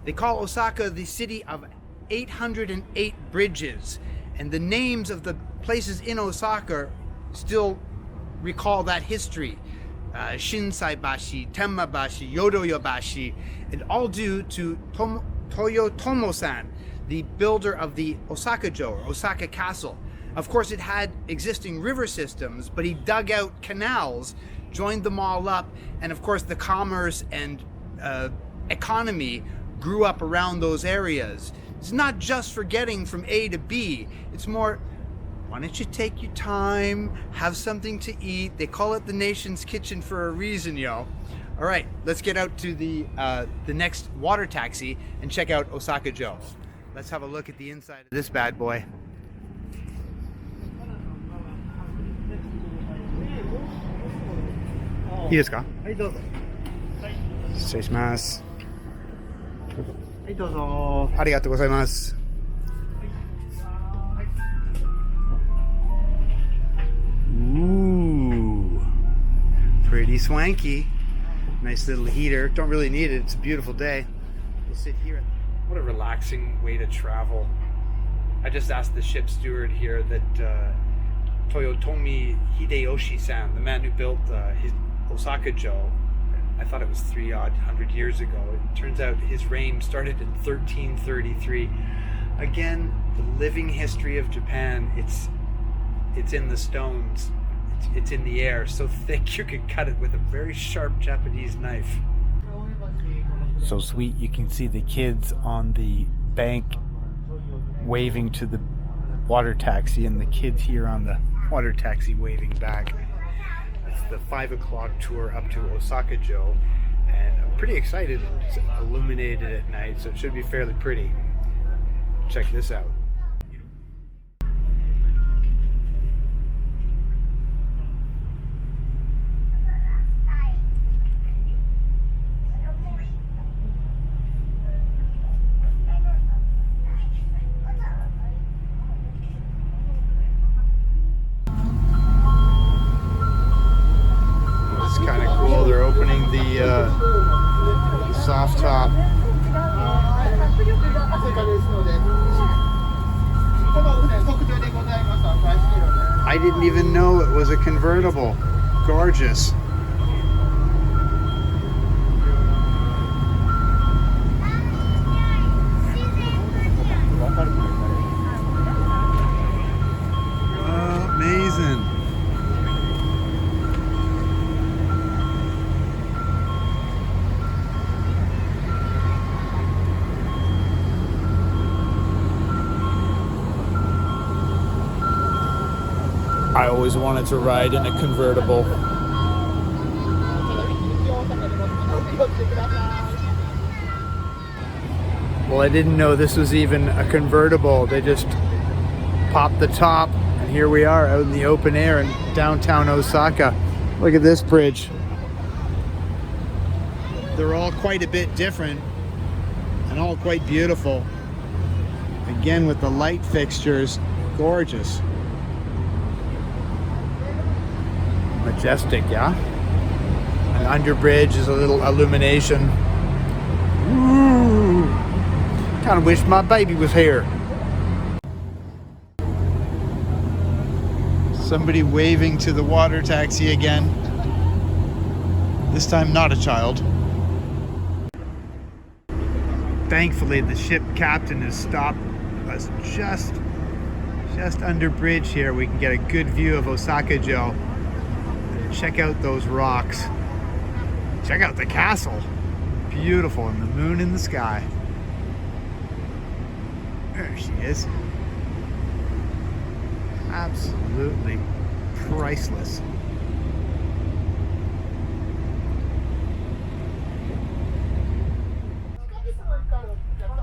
They call Osaka the city of 808 bridges, and the names of the places in Osaka still recall that history. Shinsaibashi, Temmabashi, Yodoyobashi, and all due to Toyotomo-san, the builder of the Osaka-jo, or Osaka Castle. Of course, it had existing river systems, but he dug out canals, joined them all up, and of course the commerce and economy grew up around those areas. It's not just for getting from A to B, it's more, why don't you take your time, have something to eat. They call it the nation's kitchen for a reason, yo. All right, let's get out to the next water taxi and check out Osaka-jo. Let's have a look at the inside of this bad boy. いいですか？はい、どうぞ。失礼します。はい、どうぞ。ありがとうございます。Ooh, pretty swanky. Nice little heater. Don't really need it. It's a beautiful day. We'll sit here. What a relaxing way to travel. I just asked the ship steward here that Toyotomi Hideyoshi-san, the man who built his Osaka-jo, I thought it was 300 years ago. It turns out his reign started in 1333. Again, the living history of Japan. It's in the stones. It's in the air, so thick you could cut it with a very sharp Japanese knife. So sweet, you can see the kids on the bank waving to the water taxi, and the kids here on the water taxi waving back. It's the 5 o'clock tour up to Osaka-jo, and I'm pretty excited. It's illuminated at night, so it should be fairly pretty. Check this out. Kind of cool. They're opening the soft top. I didn't even know it was a convertible. Gorgeous. Amazing. I always wanted to ride in a convertible. Well, I didn't know this was even a convertible. They just popped the top, and here we are out in the open air in downtown Osaka. Look at this bridge. They're all quite a bit different and all quite beautiful. Again, with the light fixtures, gorgeous. Majestic, yeah? And under bridge is a little illumination. Ooh, kind of wish my baby was here. Somebody waving to the water taxi again. This time not a child. Thankfully, the ship captain has stopped us just under bridge here. We can get a good view of Osaka-jo. Check out those rocks. Check out the castle. Beautiful, and the moon in the sky. There she is. Absolutely priceless.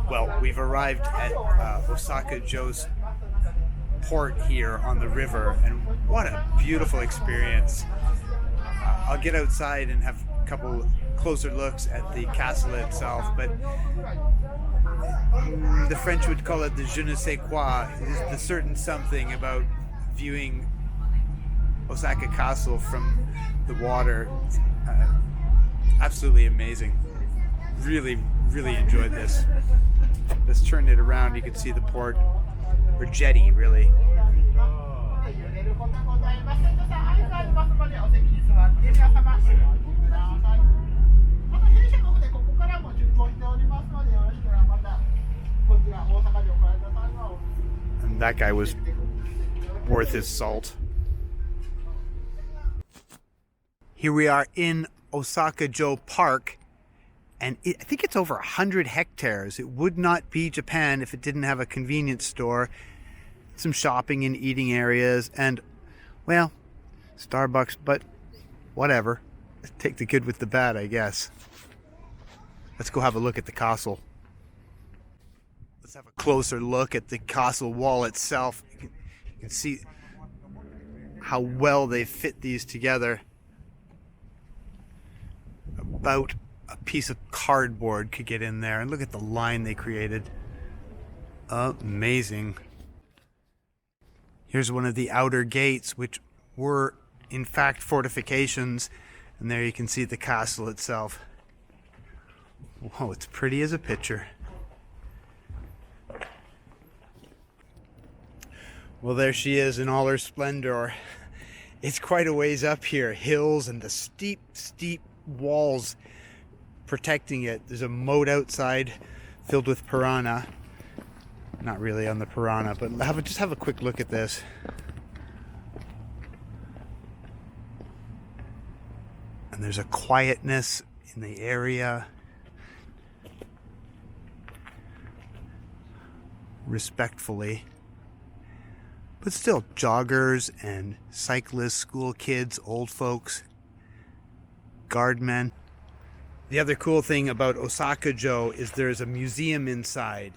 Well, we've arrived at Osaka-jo's port here on the river, and what a beautiful experience. I'll get outside and have a couple closer looks at the castle itself, but the French would call it the je ne sais quoi, the certain something about viewing Osaka Castle from the water. Absolutely amazing. Really, really enjoyed this. Let's turn it around. You can see the port, or jetty, really. And that guy was worth his salt. Here we are in Osaka-jo Park, and I think it's over 100 hectares. It would not be Japan if it didn't have a convenience store, some shopping and eating areas, and, well, Starbucks, but whatever. Take the good with the bad, I guess. Let's go have a look at the castle. Let's have a closer look at the castle wall itself. You can see how well they fit these together. About a piece of cardboard could get in there, and look at the line they created. Amazing. Here's one of the outer gates, which were in fact fortifications, and there you can see the castle itself. Whoa, it's pretty as a picture. Well, there she is in all her splendor. It's quite a ways up here, hills and the steep walls protecting it. There's a moat outside filled with piranha. Not really on the piranha, but just have a quick look at this. And there's a quietness in the area. Respectfully. But still, joggers and cyclists, school kids, old folks, guardmen. The other cool thing about Osaka-jo is there's a museum inside.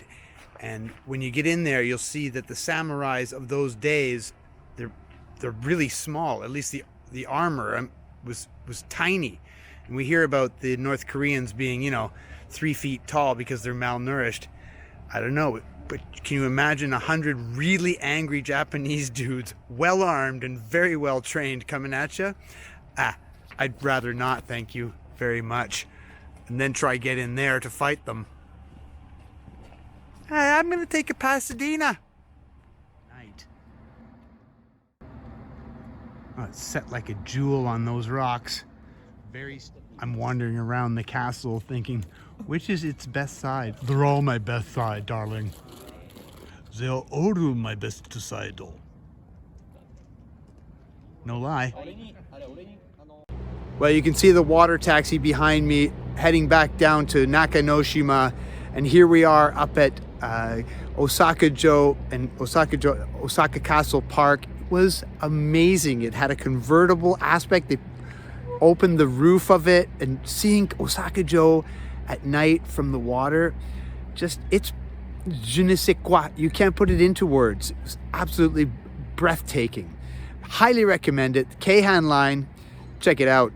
And when you get in there, you'll see that the samurais of those days, they're really small. At least the armor was tiny. And we hear about the North Koreans being, 3 feet tall because they're malnourished. I don't know, but can you imagine 100 really angry Japanese dudes, well armed and very well trained, coming at you? I'd rather not, thank you very much. And then try get in there to fight them. I'm gonna take a Pasadena. Night. Oh, it's set like a jewel on those rocks. I'm wandering around the castle thinking, which is its best side? They're all my best side, darling. They're all my best side. No lie. Well, you can see the water taxi behind me heading back down to Nakanoshima, and here we are up at Osaka-jo and Osaka Castle Park. It was amazing. It had a convertible aspect. They opened the roof of it, and seeing Osaka-jo at night from the water, it's je ne sais quoi. You can't put it into words. It was absolutely breathtaking. Highly recommend it. Keihan line, check it out.